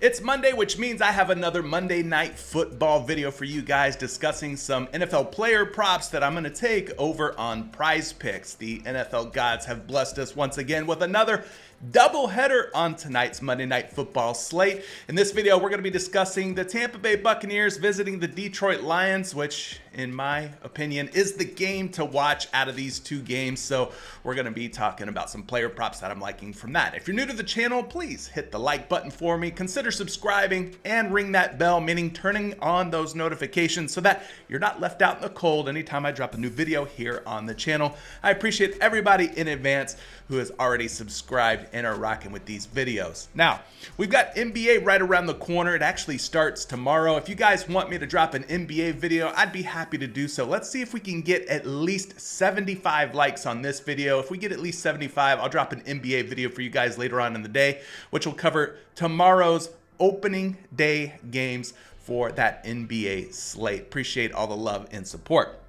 It's Monday, which means I have another Monday Night Football video for you guys discussing some NFL player props that I'm going to take over on PrizePicks. The NFL gods have blessed us once again with another doubleheader on tonight's Monday Night Football slate. In this video, we're going to be discussing the Tampa Bay Buccaneers visiting the Detroit Lions, which, in my opinion, is the game to watch out of these two games. So we're going to be talking about some player props that I'm liking from that. If you're new to the channel, please hit the like button for me. Consider subscribing and ring that bell, meaning turning on those notifications so that you're not left out in the cold anytime I drop a new video here on the channel. I appreciate everybody in advance who has already subscribed and are rocking with these videos. Now, we've got NBA right around the corner. It actually starts tomorrow. If you guys want me to drop an NBA video, I'd be happy to do so. Let's see if we can get at least 75 likes on this video. If we get at least 75, I'll drop an NBA video for you guys later on in the day, which will cover tomorrow's opening day games for that NBA slate. Appreciate all the love and support.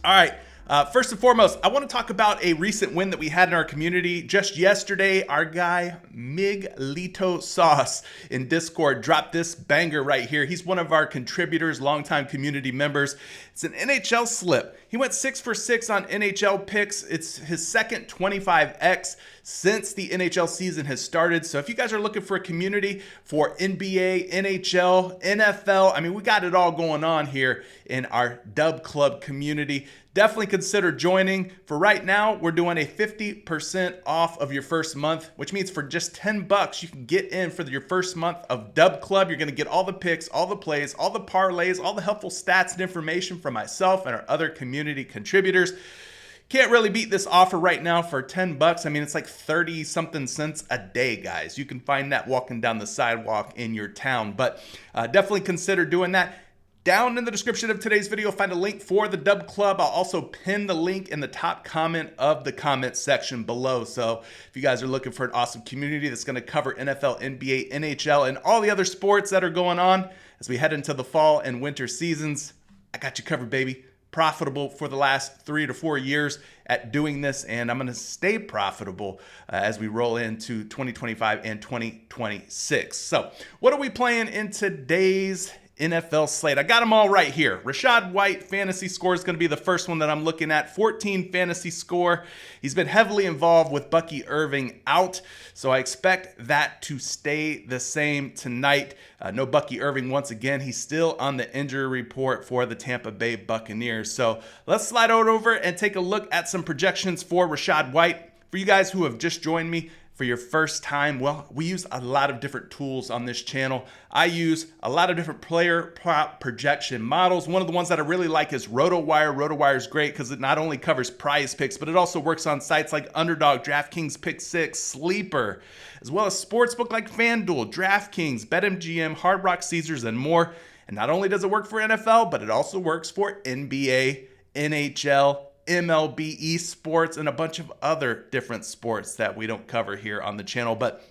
All right. First and foremost, I want to talk about a recent win that we had in our community. Just yesterday, our guy, Miglito Sauce in Discord, dropped this banger right here. He's one of our contributors, longtime community members. It's an NHL slip. He went 6 for 6 on NHL picks. It's his second 25x since the NHL season has started. So if you guys are looking for a community for NBA, NHL, NFL, I mean, we got it all going on here in our Dub Club community. Definitely consider joining. For right now, we're doing a 50% off of your first month, which means for just $10, you can get in for your first month of Dub Club. You're going to get all the picks, all the plays, all the parlays, all the helpful stats and information from myself and our other community contributors. Can't really beat this offer right now for $10. I mean, it's like 30 something cents a day, guys. You can find that walking down the sidewalk in your town, but definitely consider doing that. Down in the description of today's video, find a link for the Dub Club. I'll also pin the link in the top comment of the comment section below. So if you guys are looking for an awesome community that's going to cover NFL, NBA, NHL, and all the other sports that are going on as we head into the fall and winter seasons, I got you covered, baby. Profitable for the last 3 to 4 years at doing this, and I'm going to stay profitable as we roll into 2025 and 2026. So what are we playing in today's NFL slate? I got them all right here. Rachaad White fantasy score is going to be the first one that I'm looking at. 14 fantasy score. He's been heavily involved with Bucky Irving out, so I expect that to stay the same tonight. No Bucky Irving once again. He's still on the injury report for the Tampa Bay Buccaneers. So let's slide on over and take a look at some projections for Rachaad White. For you guys who have just joined me for your first time, well, we use a lot of different tools on this channel. I use a lot of different player prop projection models. One of the ones that I really like is RotoWire. RotoWire is great because it not only covers PrizePicks, but it also works on sites like Underdog, DraftKings Pick 6, Sleeper, as well as sportsbook like FanDuel, DraftKings, BetMGM, Hard Rock Caesars, and more. And not only does it work for NFL, but it also works for NBA, NHL, MLB, esports, and a bunch of other different sports that we don't cover here on the channel. But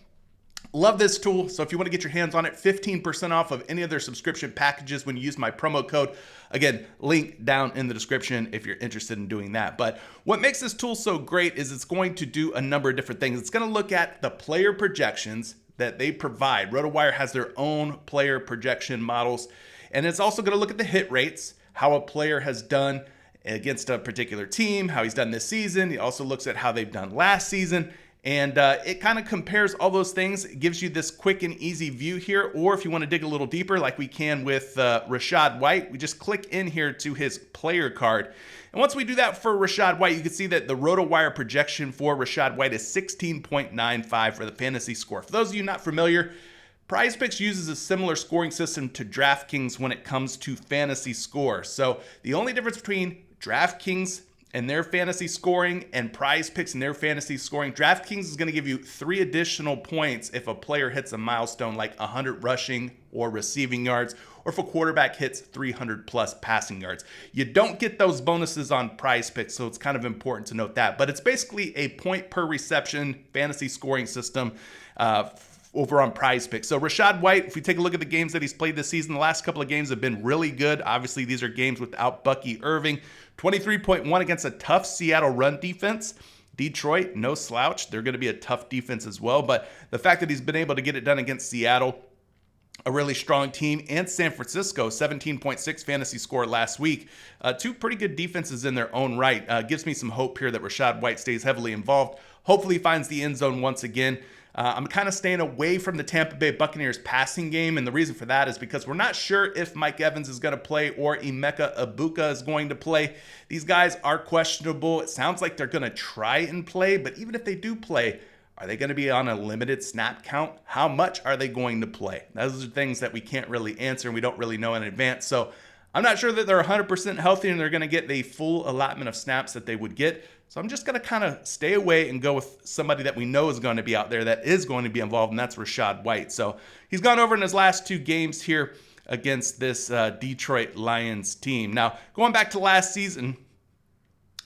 love this tool. So if you want to get your hands on it, 15% off of any of their subscription packages when you use my promo code. Again, link down in the description if you're interested in doing that. But what makes this tool so great is it's going to do a number of different things. It's going to look at the player projections that they provide. RotoWire has their own player projection models. And it's also going to look at the hit rates, how a player has done against a particular team, how he's done this season. He also looks at how they've done last season. And it kind of compares all those things. It gives you this quick and easy view here. Or if you want to dig a little deeper, like we can with Rachaad White, we just click in here to his player card. And once we do that for Rachaad White, you can see that the RotoWire projection for Rachaad White is 16.95 for the fantasy score. For those of you not familiar, PrizePicks uses a similar scoring system to DraftKings when it comes to fantasy score. So the only difference between DraftKings and their fantasy scoring and PrizePicks and their fantasy scoring, DraftKings is going to give you 3 additional points if a player hits a milestone like 100 rushing or receiving yards, or if a quarterback hits 300 plus passing yards. You don't get those bonuses on PrizePicks, so it's kind of important to note that. But it's basically a point per reception fantasy scoring system over on PrizePicks. So Rachaad White, if we take a look at the games that he's played this season, the last couple of games have been really good. Obviously, these are games without Bucky Irving. 23.1 against a tough Seattle run defense. Detroit, no slouch. They're going to be a tough defense as well. But the fact that he's been able to get it done against Seattle a really strong team, and San Francisco, 17.6 fantasy score last week. Two pretty good defenses in their own right. Gives me some hope here that Rachaad White stays heavily involved. Hopefully finds the end zone once again. I'm kind of staying away from the Tampa Bay Buccaneers passing game, and the reason for that is because we're not sure if Mike Evans is going to play or Emeka Egbuka is going to play. These guys are questionable. It sounds like they're going to try and play, but even if they do play, are they going to be on a limited snap count? How much are they going to play? Those are things that we can't really answer and we don't really know in advance. So I'm not sure that they're 100% healthy and they're going to get the full allotment of snaps that they would get. So I'm just going to kind of stay away and go with somebody that we know is going to be out there that is going to be involved, and that's Rachaad White. So he's gone over in his last two games here against this Detroit Lions team. Now, going back to last season,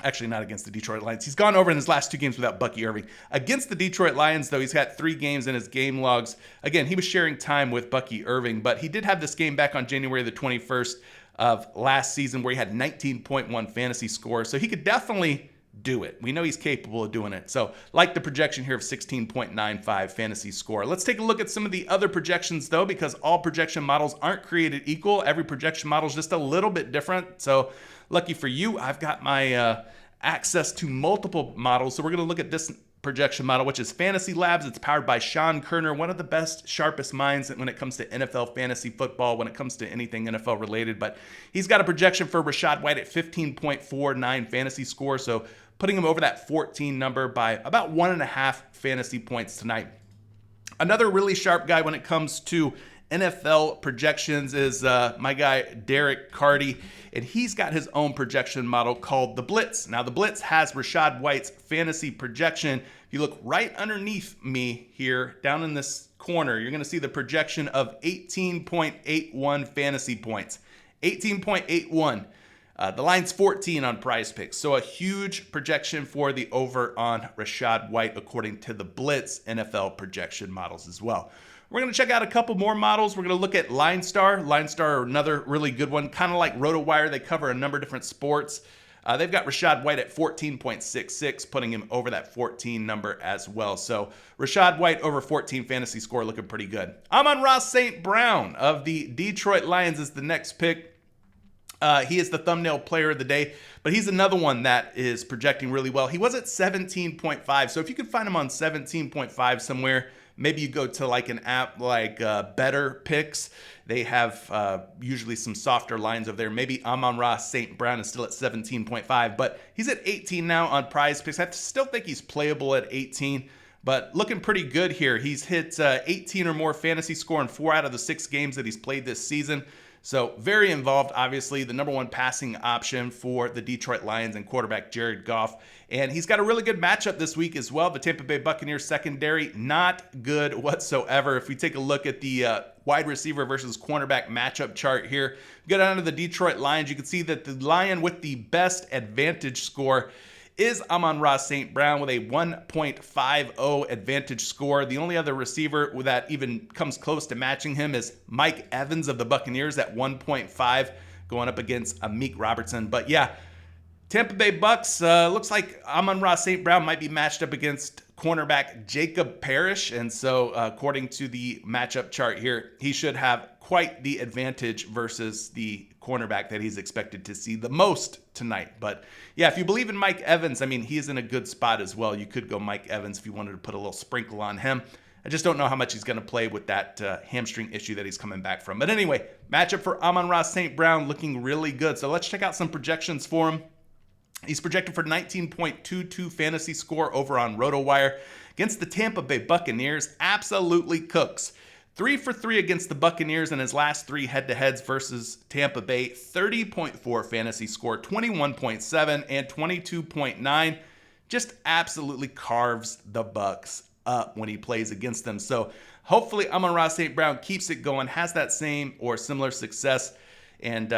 actually not against the Detroit Lions. He's gone over in his last two games without Bucky Irving. Against the Detroit Lions, though, he's got 3 games in his game logs. Again, he was sharing time with Bucky Irving, but he did have this game back on January the 21st of last season where he had 19.1 fantasy score. So he could definitely do it. We know he's capable of doing it. So like the projection here of 16.95 fantasy score. Let's take a look at some of the other projections, though, because all projection models aren't created equal. Every projection model is just a little bit different. So lucky for you, I've got my access to multiple models. So we're going to look at this projection model, which is Fantasy Labs. It's powered by Sean Kerner, one of the best, sharpest minds when it comes to NFL fantasy football, when it comes to anything NFL related. But he's got a projection for Rachaad White at 15.49 fantasy score. So putting him over that 14 number by about 1.5 fantasy points tonight. Another really sharp guy when it comes to NFL projections is my guy Derek Carty, and he's got his own projection model called the Blitz. Now, the Blitz has Rachaad White's fantasy projection. If you look right underneath me here, down in this corner, you're going to see the projection of 18.81 fantasy points. 18.81. The line's 14 on PrizePicks, so a huge projection for the over on Rachaad White according to the Blitz NFL projection models as well. We're going to check out a couple more models. We're going to look at LineStar. LineStar, another really good one, kind of like RotoWire. They cover a number of different sports. They've got Rachaad White at 14.66, putting him over that 14 number as well. So Rachaad White over 14 fantasy score looking pretty good. Amon-Ra St. Brown of the Detroit Lions is the next pick. He is the thumbnail player of the day, but he's another one that is projecting really well. He was at 17.5, so if you can find him on 17.5 somewhere, maybe you go to like an app like Better Picks. They have usually some softer lines over there. Maybe Amon-Ra St. Brown is still at 17.5, but he's at 18 now on PrizePicks. I still think he's playable at 18, but looking pretty good here. He's hit 18 or more fantasy score in 4 out of the 6 games that he's played this season. So very involved, obviously, the number 1 passing option for the Detroit Lions and quarterback Jared Goff. And he's got a really good matchup this week as well. The Tampa Bay Buccaneers secondary, not good whatsoever. If we take a look at the wide receiver versus cornerback matchup chart here, go down to the Detroit Lions, you can see that the Lion with the best advantage score is Amon-Ra St. Brown with a 1.50 advantage score. The only other receiver that even comes close to matching him is Mike Evans of the Buccaneers at 1.5, going up against Amik Robertson. But yeah, Tampa Bay Bucs, looks like Amon-Ra St. Brown might be matched up against cornerback Jacob Parrish. And so according to the matchup chart here, he should have quite the advantage versus the cornerback that he's expected to see the most tonight. But yeah, if you believe in Mike Evans, I mean, he's in a good spot as well. You could go Mike Evans if you wanted to put a little sprinkle on him. I just don't know how much he's going to play with that hamstring issue that he's coming back from. But anyway, matchup for Amon-Ra St. Brown looking really good. So let's check out some projections for him. He's projected for 19.22 fantasy score over on RotoWire against the Tampa Bay Buccaneers. Absolutely cooks. 3 for 3 against the Buccaneers in his last 3 head-to-heads versus Tampa Bay. 30.4 fantasy score, 21.7 and 22.9. Just absolutely carves the Bucs up when he plays against them. So hopefully Amon-Ra St. Brown keeps it going, has that same or similar success, and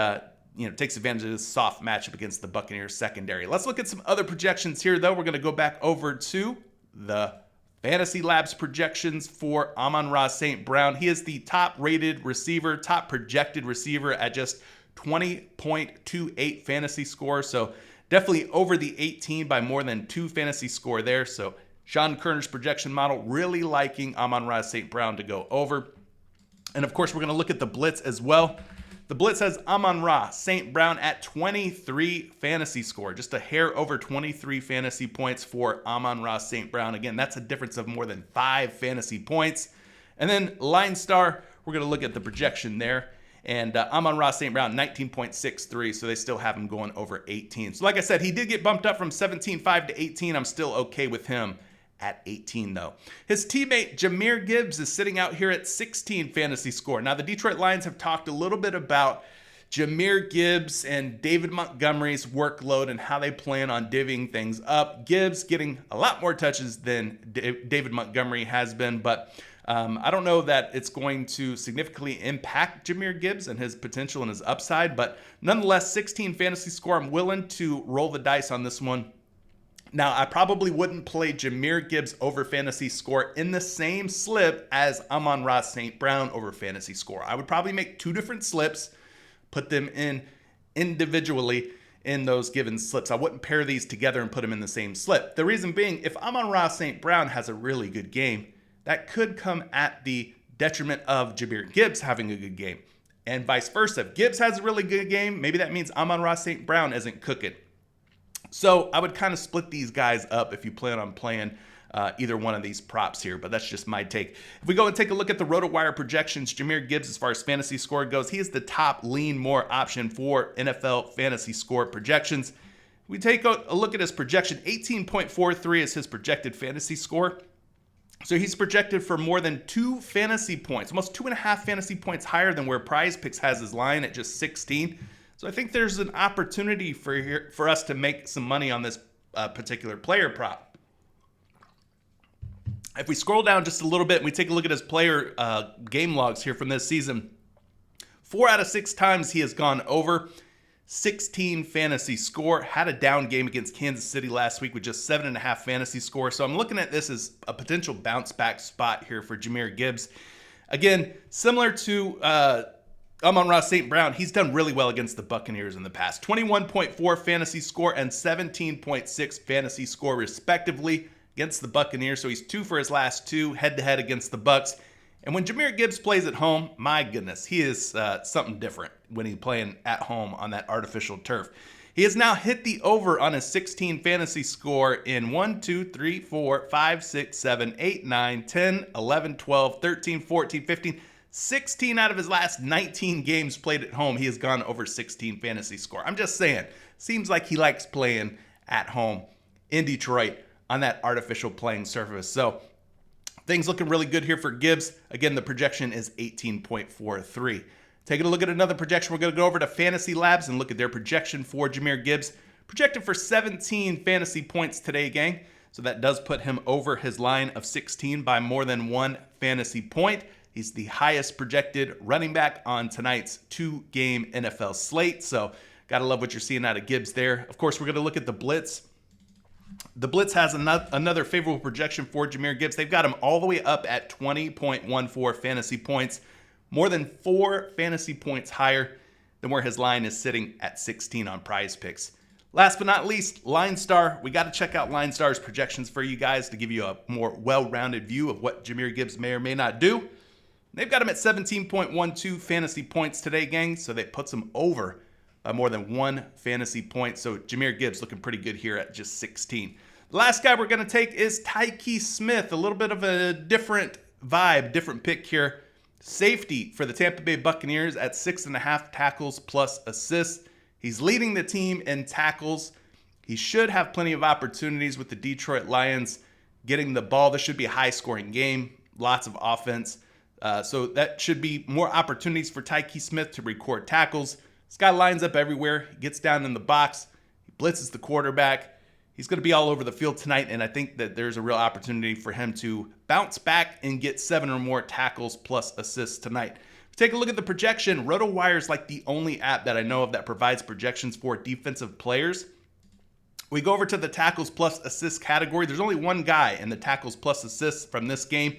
takes advantage of this soft matchup against the Buccaneers secondary. Let's look at some other projections here, though. We're going to go back over to the Fantasy Labs projections for Amon-Ra St. Brown. He is the top-rated receiver, top projected receiver at just 20.28 fantasy score. So definitely over the 18 by more than 2 fantasy score there. So Sean Kerner's projection model really liking Amon-Ra St. Brown to go over. And of course, we're going to look at the blitz as well. The blitz has Amon-Ra St. Brown at 23 fantasy score, just a hair over 23 fantasy points for Amon-Ra St. Brown. Again, that's a difference of more than 5 fantasy points. And then Line Star, we're going to look at the projection there. And Amon-Ra St. Brown, 19.63, so they still have him going over 18. So like I said, he did get bumped up from 17.5 to 18. I'm still okay with him at 18 though. His teammate Jahmyr Gibbs is sitting out here at 16 fantasy score. Now the Detroit Lions have talked a little bit about Jahmyr Gibbs and David Montgomery's workload and how they plan on divvying things up. Gibbs getting a lot more touches than David Montgomery has been, but I don't know that it's going to significantly impact Jahmyr Gibbs and his potential and his upside, but nonetheless, 16 fantasy score. I'm willing to roll the dice on this one. Now, I probably wouldn't play Jahmyr Gibbs over fantasy score in the same slip as Amon-Ra St. Brown over fantasy score. I would probably make 2 different slips, put them in individually in those given slips. I wouldn't pair these together and put them in the same slip. The reason being, if Amon-Ra St. Brown has a really good game, that could come at the detriment of Jahmyr Gibbs having a good game. And vice versa. If Gibbs has a really good game, maybe that means Amon-Ra St. Brown isn't cooking. So I would kind of split these guys up if you plan on playing either one of these props here, but that's just my take. If we go and take a look at the RotoWire projections, Jahmyr Gibbs, as far as fantasy score goes, he is the top lean more option for NFL fantasy score projections. We take a look at his projection. 18.43 is his projected fantasy score. So he's projected for more than 2 fantasy points, almost 2.5 fantasy points higher than where PrizePicks has his line at just 16. So I think there's an opportunity for us to make some money on this particular player prop. If we scroll down just a little bit and we take a look at his player game logs here from this season, 4 out of 6 times he has gone over 16 fantasy score. Had a down game against Kansas City last week with just 7.5 fantasy score. So I'm looking at this as a potential bounce back spot here for Jahmyr Gibbs. Again, similar to Amon-Ra St. Brown, he's done really well against the Buccaneers in the past. 21.4 fantasy score and 17.6 fantasy score respectively against the Buccaneers. So he's 2 for his last 2 head-to-head against the Bucs. And when Jahmyr Gibbs plays at home, my goodness, he is something different when he's playing at home on that artificial turf. He has now hit the over on his 16 fantasy score in 1, 2, 3, 4, 5, 6, 7, 8, 9, 10, 11, 12, 13, 14, 15, 16 out of his last 19 games played at home, he has gone over 16 fantasy score. I'm just saying, seems like he likes playing at home in Detroit on that artificial playing surface. So things looking really good here for Gibbs. Again, the projection is 18.43. Taking a look at another projection, we're going to go over to Fantasy Labs and look at their projection for Jahmyr Gibbs. Projected for 17 fantasy points today, gang. So that does put him over his line of 16 by more than 1 fantasy point. He's the highest projected running back on tonight's 2-game NFL slate. So got to love what you're seeing out of Gibbs there. Of course, we're going to look at the blitz. The blitz has another favorable projection for Jahmyr Gibbs. They've got him all the way up at 20.14 fantasy points, more than 4 fantasy points higher than where his line is sitting at 16 on PrizePicks. Last but not least, Line Star. We got to check out Line Star's projections for you guys to give you a more well-rounded view of what Jahmyr Gibbs may or may not do. They've got him at 17.12 fantasy points today, gang, so that puts him over by more than 1 fantasy point. So Jahmyr Gibbs looking pretty good here at just 16. The last guy we're going to take is Tyke Smith. A little bit of a different vibe, different pick here. Safety for the Tampa Bay Buccaneers at 6.5 tackles plus assists. He's leading the team in tackles. He should have plenty of opportunities with the Detroit Lions getting the ball. This should be a high-scoring game, lots of offense. So that should be more opportunities for Tyke Smith to record tackles. This guy lines up everywhere. He gets down in the box. He blitzes the quarterback. He's going to be all over the field tonight, and I think that there's a real opportunity for him to bounce back and get 7 or more tackles plus assists tonight. Take a look at the projection. RotoWire is like the only app that I know of that provides projections for defensive players. We go over to the tackles plus assists category. There's only one guy in the tackles plus assists from this game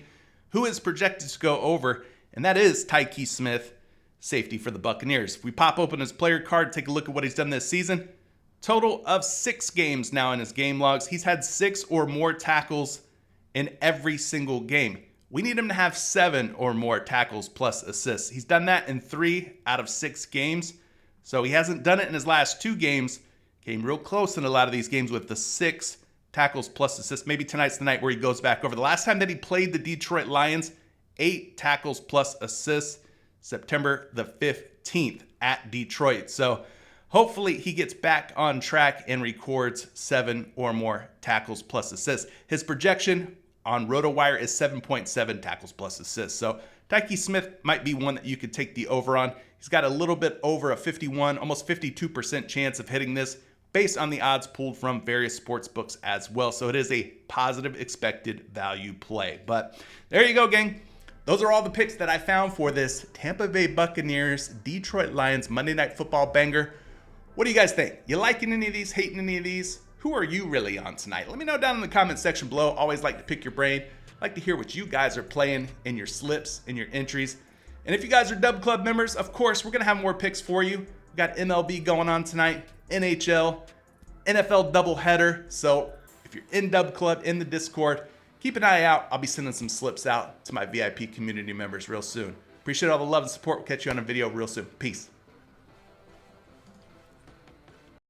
who is projected to go over, and that is Tyke Smith, safety for the Buccaneers. If we pop open his player card, take a look at what he's done this season. Total of 6 games now in his game logs. He's had 6 or more tackles in every single game. we need him to have 7 or more tackles plus assists. He's done that in 3 out of 6 games. So he hasn't done it in his last 2 games. Came real close in a lot of these games with the 6 tackles plus assists. Maybe tonight's the night where he goes back over. The last time that he played the Detroit Lions, 8 tackles plus assists, September the 15th at Detroit. So hopefully he gets back on track and records 7 or more tackles plus assists. His projection on RotoWire is 7.7 tackles plus assists. So Tyke Smith might be one that you could take the over on. He's got a little bit over a 51, almost 52% chance of hitting this based on the odds pulled from various sports books as well. So it is a positive expected value play. But there you go, gang. Those are all the picks that I found for this Tampa Bay Buccaneers, Detroit Lions Monday Night Football banger. What do you guys think? You liking any of these? Hating any of these? Who are you really on tonight? Let me know down in the comment section below. Always like to pick your brain. Like to hear what you guys are playing in your slips, in your entries. And if you guys are Dub Club members, of course, we're going to have more picks for you. We got MLB going on tonight, NHL, NFL doubleheader. So if you're in Dub Club, in the Discord, keep an eye out. I'll be sending some slips out to my VIP community members real soon. Appreciate all the love and support. We'll catch you on a video real soon. Peace.